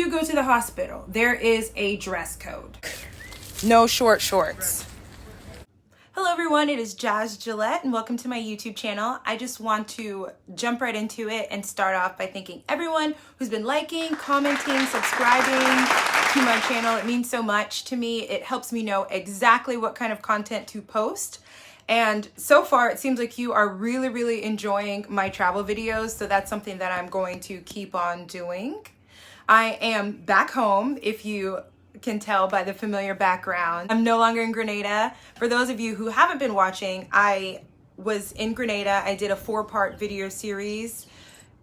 you go to the hospital, there is a dress code. No short shorts. Hello everyone, it is Jazz Gillette and welcome to my YouTube channel. I just want to jump right into it and start off by thanking everyone who's been liking, commenting, subscribing to my channel. It means so much to me. It helps me know exactly what kind of content to post. And so far, it seems like you are really enjoying my travel videos, so that's something that I'm going to keep on doing. I am back home, if you can tell by the familiar background. I'm no longer in Grenada. For those of you who haven't been watching, I was in Grenada. I did a 4-part video series.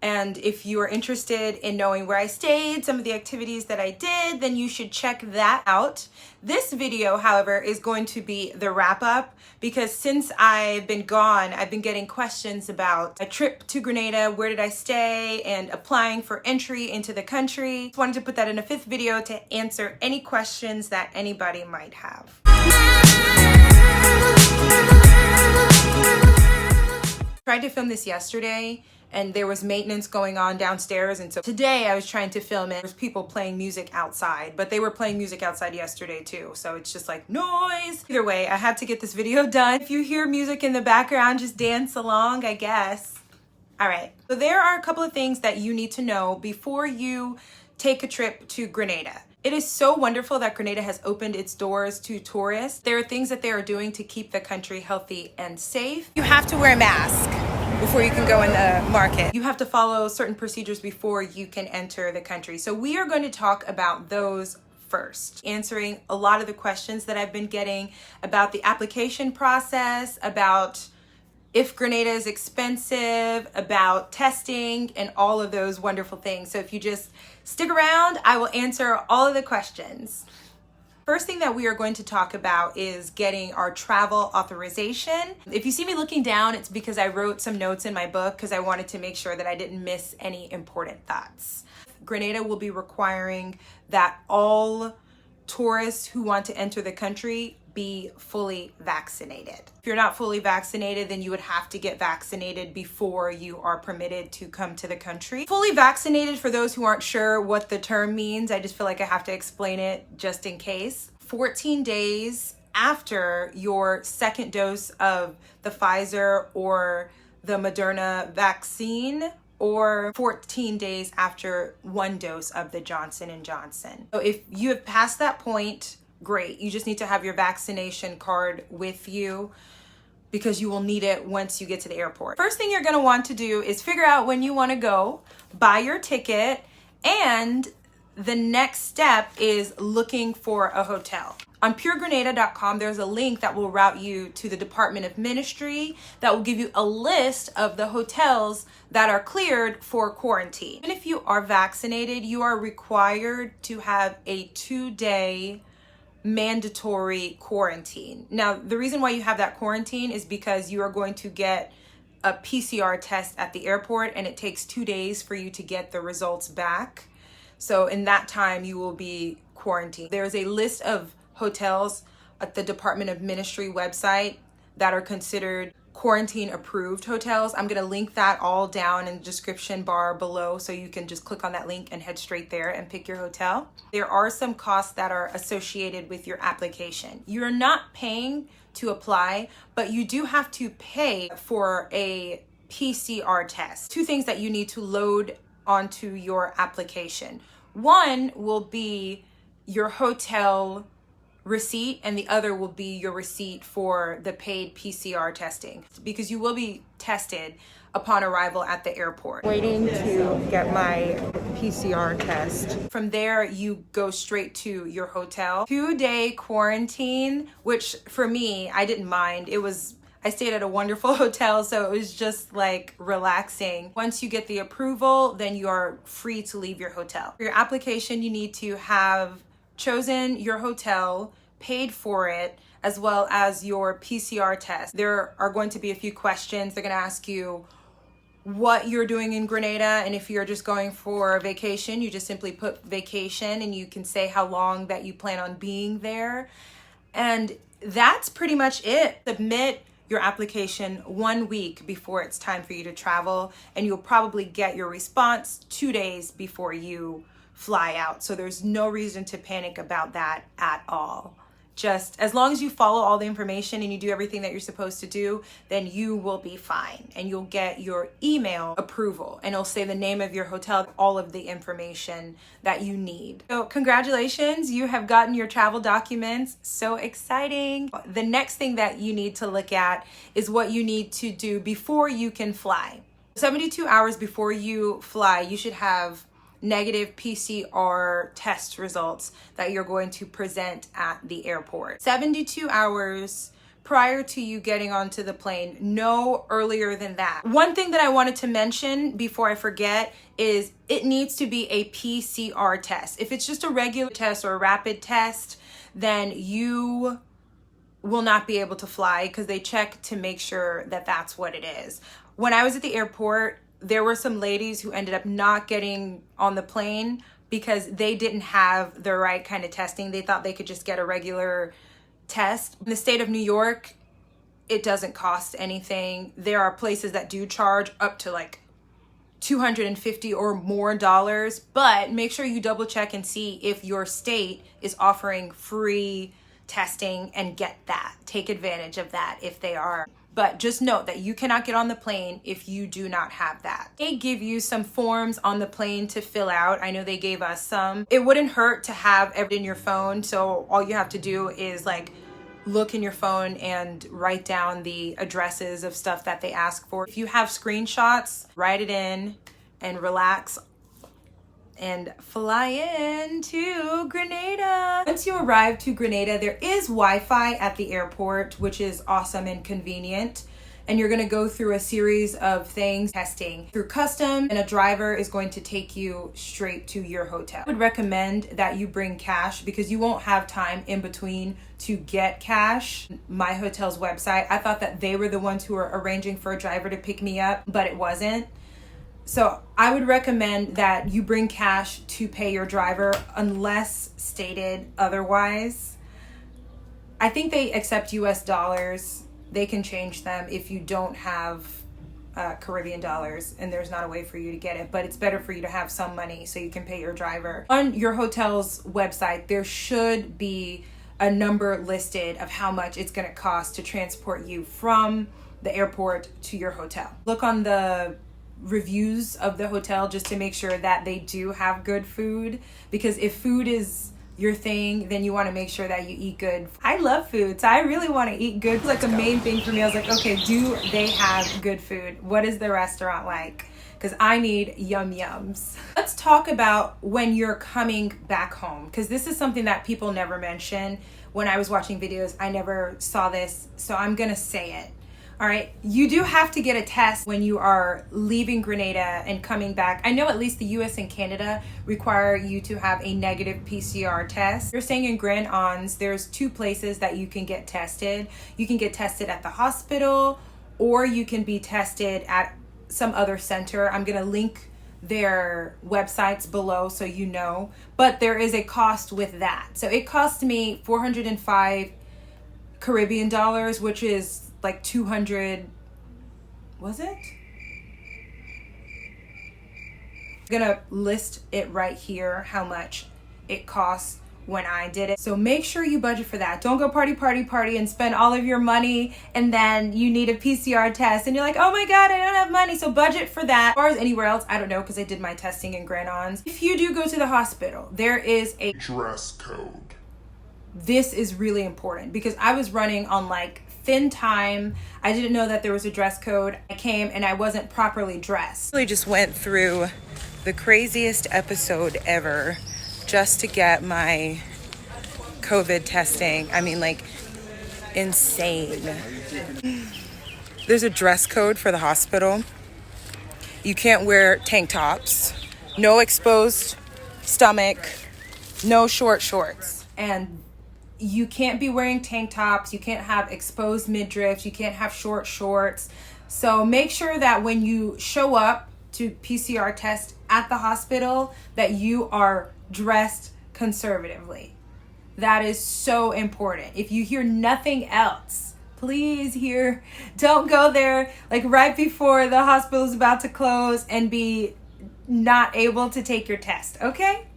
And if you are interested in knowing where I stayed, some of the activities that I did, then you should check that out. This video, however, is going to be the wrap up because since I've been gone, I've been getting questions about a trip to Grenada, where did I stay, and applying for entry into the country. Just wanted to put that in a 5th video to answer any questions that anybody might have. Tried to film this yesterday and there was maintenance going on downstairs, and so today I was trying to film it. There's people playing music outside, but they were playing music outside yesterday too, so it's just like noise. Either way, I had to get this video done. If you hear music in the background, just dance along, I guess. All right, so there are a couple of things that you need to know before you take a trip to Grenada. It is so wonderful that Grenada has opened its doors to tourists. There are things that they are doing to keep the country healthy and safe. You have to wear a mask before you can go in the market. You have to follow certain procedures before you can enter the country. So we are going to talk about those first, answering a lot of the questions that I've been getting about the application process, about if Grenada is expensive, about testing, and all of those wonderful things. So if you just stick around, I will answer all of the questions. First thing that we are going to talk about is getting our travel authorization. If you see me looking down, it's because I wrote some notes in my book because I wanted to make sure that I didn't miss any important thoughts. Grenada will be requiring that all tourists who want to enter the country be fully vaccinated. If you're not fully vaccinated, then you would have to get vaccinated before you are permitted to come to the country. Fully vaccinated, for those who aren't sure what the term means, I just feel like I have to explain it just in case. 14 days after your 2nd dose of the Pfizer or the Moderna vaccine, or 14 days after 1 dose of the Johnson & Johnson. So if you have passed that point, great. You just need to have your vaccination card with you because you will need it once you get to the airport. First thing you're going to want to do is figure out when you want to go, buy your ticket, and the next step is looking for a hotel. On puregrenada.com, there's a link that will route you to the Department of Ministry that will give you a list of the hotels that are cleared for quarantine. Even if you are vaccinated, you are required to have a 2-day mandatory quarantine. Now, the reason why you have that quarantine is because you are going to get a PCR test at the airport and it takes 2 days for you to get the results back. So in that time, you will be quarantined. There's a list of hotels at the Department of Ministry website that are considered quarantine approved hotels. I'm going to link that all down in the description bar below so you can just click on that link and head straight there and pick your hotel. There are some costs that are associated with your application. You're not paying to apply, but you do have to pay for a PCR test. 2 things that you need to load onto your application. One will be your hotel receipt and the other will be your receipt for the paid PCR testing because you will be tested upon arrival at the airport. Waiting to get my PCR test. From there, you go straight to your hotel. 2-day quarantine, which for me, I didn't mind. I stayed at a wonderful hotel, so it was just like relaxing. Once you get the approval, then you are free to leave your hotel. For your application, you need to have chosen your hotel, paid for it, as well as your PCR test. There are going to be a few questions. They're going to ask you what you're doing in Grenada, and if you're just going for a vacation, you just simply put vacation and you can say how long that you plan on being there. And that's pretty much it. Submit your application 1 week before it's time for you to travel, and you'll probably get your response 2 days before you fly out. So there's no reason to panic about that at all. Just as long as you follow all the information and you do everything that you're supposed to do, then you will be fine, and you'll get your email approval, and it'll say the name of your hotel, all of the information that you need. So congratulations, you have gotten your travel documents. So exciting. The next thing that you need to look at is what you need to do before you can fly. 72 hours before you fly, you should have negative PCR test results that you're going to present at the airport. 72 hours prior to you getting onto the plane, no earlier than that. One thing that I wanted to mention before I forget is it needs to be a PCR test. If it's just a regular test or a rapid test, then you will not be able to fly because they check to make sure that that's what it is. When I was at the airport, there were some ladies who ended up not getting on the plane because they didn't have the right kind of testing. They thought they could just get a regular test. In the state of New York, it doesn't cost anything. There are places that do charge up to like $250 or more, but make sure you double check and see if your state is offering free testing and get that. Take advantage of that if they are. But just note that you cannot get on the plane if you do not have that. They give you some forms on the plane to fill out. I know they gave us some. It wouldn't hurt to have everything in your phone. So all you have to do is like look in your phone and write down the addresses of stuff that they ask for. If you have screenshots, write it in and relax and fly in to Grenada. Once you arrive to Grenada, there is Wi-Fi at the airport, which is awesome and convenient. And you're gonna go through a series of things, testing through custom, and a driver is going to take you straight to your hotel. I would recommend that you bring cash because you won't have time in between to get cash. My hotel's website, I thought that they were the ones who were arranging for a driver to pick me up, but it wasn't. So I would recommend that you bring cash to pay your driver unless stated otherwise. I think they accept US dollars. They can change them if you don't have Caribbean dollars and there's not a way for you to get it, but it's better for you to have some money so you can pay your driver. On your hotel's website, there should be a number listed of how much it's gonna cost to transport you from the airport to your hotel. Look on the reviews of the hotel just to make sure that they do have good food, because if food is your thing, then you want to make sure that you eat good. I love food, so I really want to eat good. It's like a main thing for me. I was like, okay, do they have good food? What is the restaurant like? Because I need yum yums. Let's talk about when you're coming back home, because this is something that people never mention. When I was watching videos, I never saw this, so I'm gonna say it. All right, you do have to get a test when you are leaving Grenada and coming back. I know at least the US and Canada require you to have a negative PCR test. You're staying in Grand Anse, there's two places that you can get tested. You can get tested at the hospital, or you can be tested at some other center. I'm gonna link their websites below so you know, but there is a cost with that. So it cost me 405 Caribbean dollars, which is like 200, was it? I'm gonna list it right here, how much it costs when I did it. So make sure you budget for that. Don't go party and spend all of your money and then you need a PCR test and you're like, oh my God, I don't have money. So budget for that. As far as anywhere else, I don't know, because I did my testing in Grand Anse. If you do go to the hospital, there is a dress code. This is really important because I was running on like thin time. I didn't know that there was a dress code. I came and I wasn't properly dressed. I really just went through the craziest episode ever just to get my COVID testing. I mean, like, insane. There's a dress code for the hospital. You can't wear tank tops, no exposed stomach, no short shorts. And you can't be wearing tank tops, you can't have exposed midriffs, you can't have short shorts. So make sure that when you show up to PCR test at the hospital that you are dressed conservatively. That is so important. If you hear nothing else, please don't go there like right before the hospital is about to close and be not able to take your test, okay?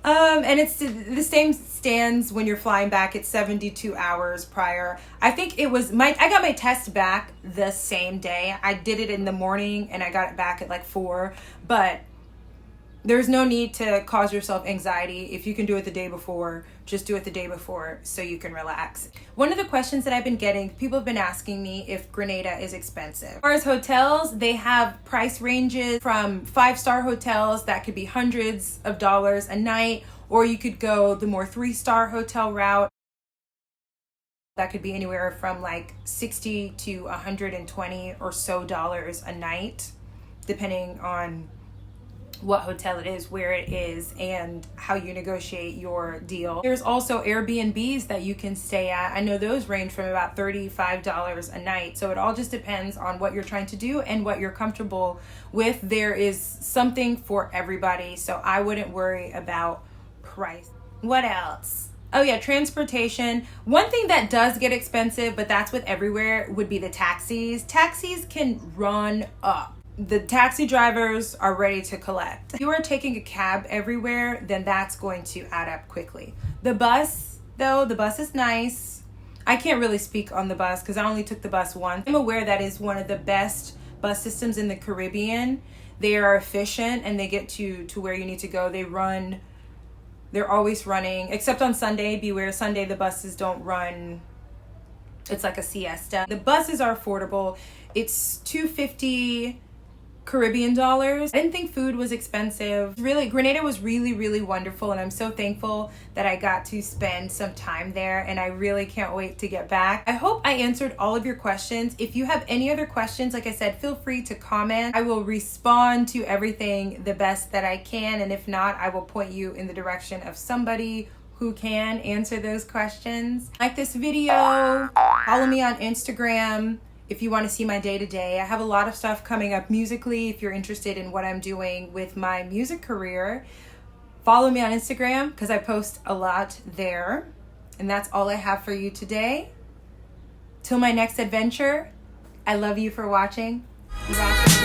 And it's the same stands when you're flying back. It's 72 hours prior. I think it was I got my test back the same day. I did it in the morning and I got it back at like 4, but there's no need to cause yourself anxiety. If you can do it the day before, just do it the day before so you can relax. One of the questions that I've been getting, people have been asking me if Grenada is expensive. As far as hotels, they have price ranges from 5-star hotels that could be hundreds of dollars a night, or you could go the more 3-star hotel route. That could be anywhere from like 60 to 120 or so dollars a night, depending on what hotel it is, where it is, and how you negotiate your deal. There's also Airbnbs that you can stay at. I know those range from about $35 a night. So it all just depends on what you're trying to do and what you're comfortable with. There is something for everybody, so I wouldn't worry about price. What else? Oh yeah, transportation. One thing that does get expensive, but that's with everywhere, would be the taxis. Taxis can run up. The taxi drivers are ready to collect. If you are taking a cab everywhere, then that's going to add up quickly. The bus, though, the bus is nice. I can't really speak on the bus because I only took the bus once. I'm aware that is one of the best bus systems in the Caribbean. They are efficient and they get to where you need to go. They're always running, except on Sunday. Beware, Sunday the buses don't run. It's like a siesta. The buses are affordable. It's $250 Caribbean dollars. I didn't think food was expensive. Really, Grenada was really, really wonderful, and I'm so thankful that I got to spend some time there, and I really can't wait to get back. I hope I answered all of your questions. If you have any other questions, like I said, feel free to comment. I will respond to everything the best that I can, and if not, I will point you in the direction of somebody who can answer those questions. Like this video, follow me on Instagram if you want to see my day-to-day. I have a lot of stuff coming up musically. If you're interested in what I'm doing with my music career, follow me on Instagram because I post a lot there. And that's all I have for you today. Till my next adventure, I love you for watching. Bye.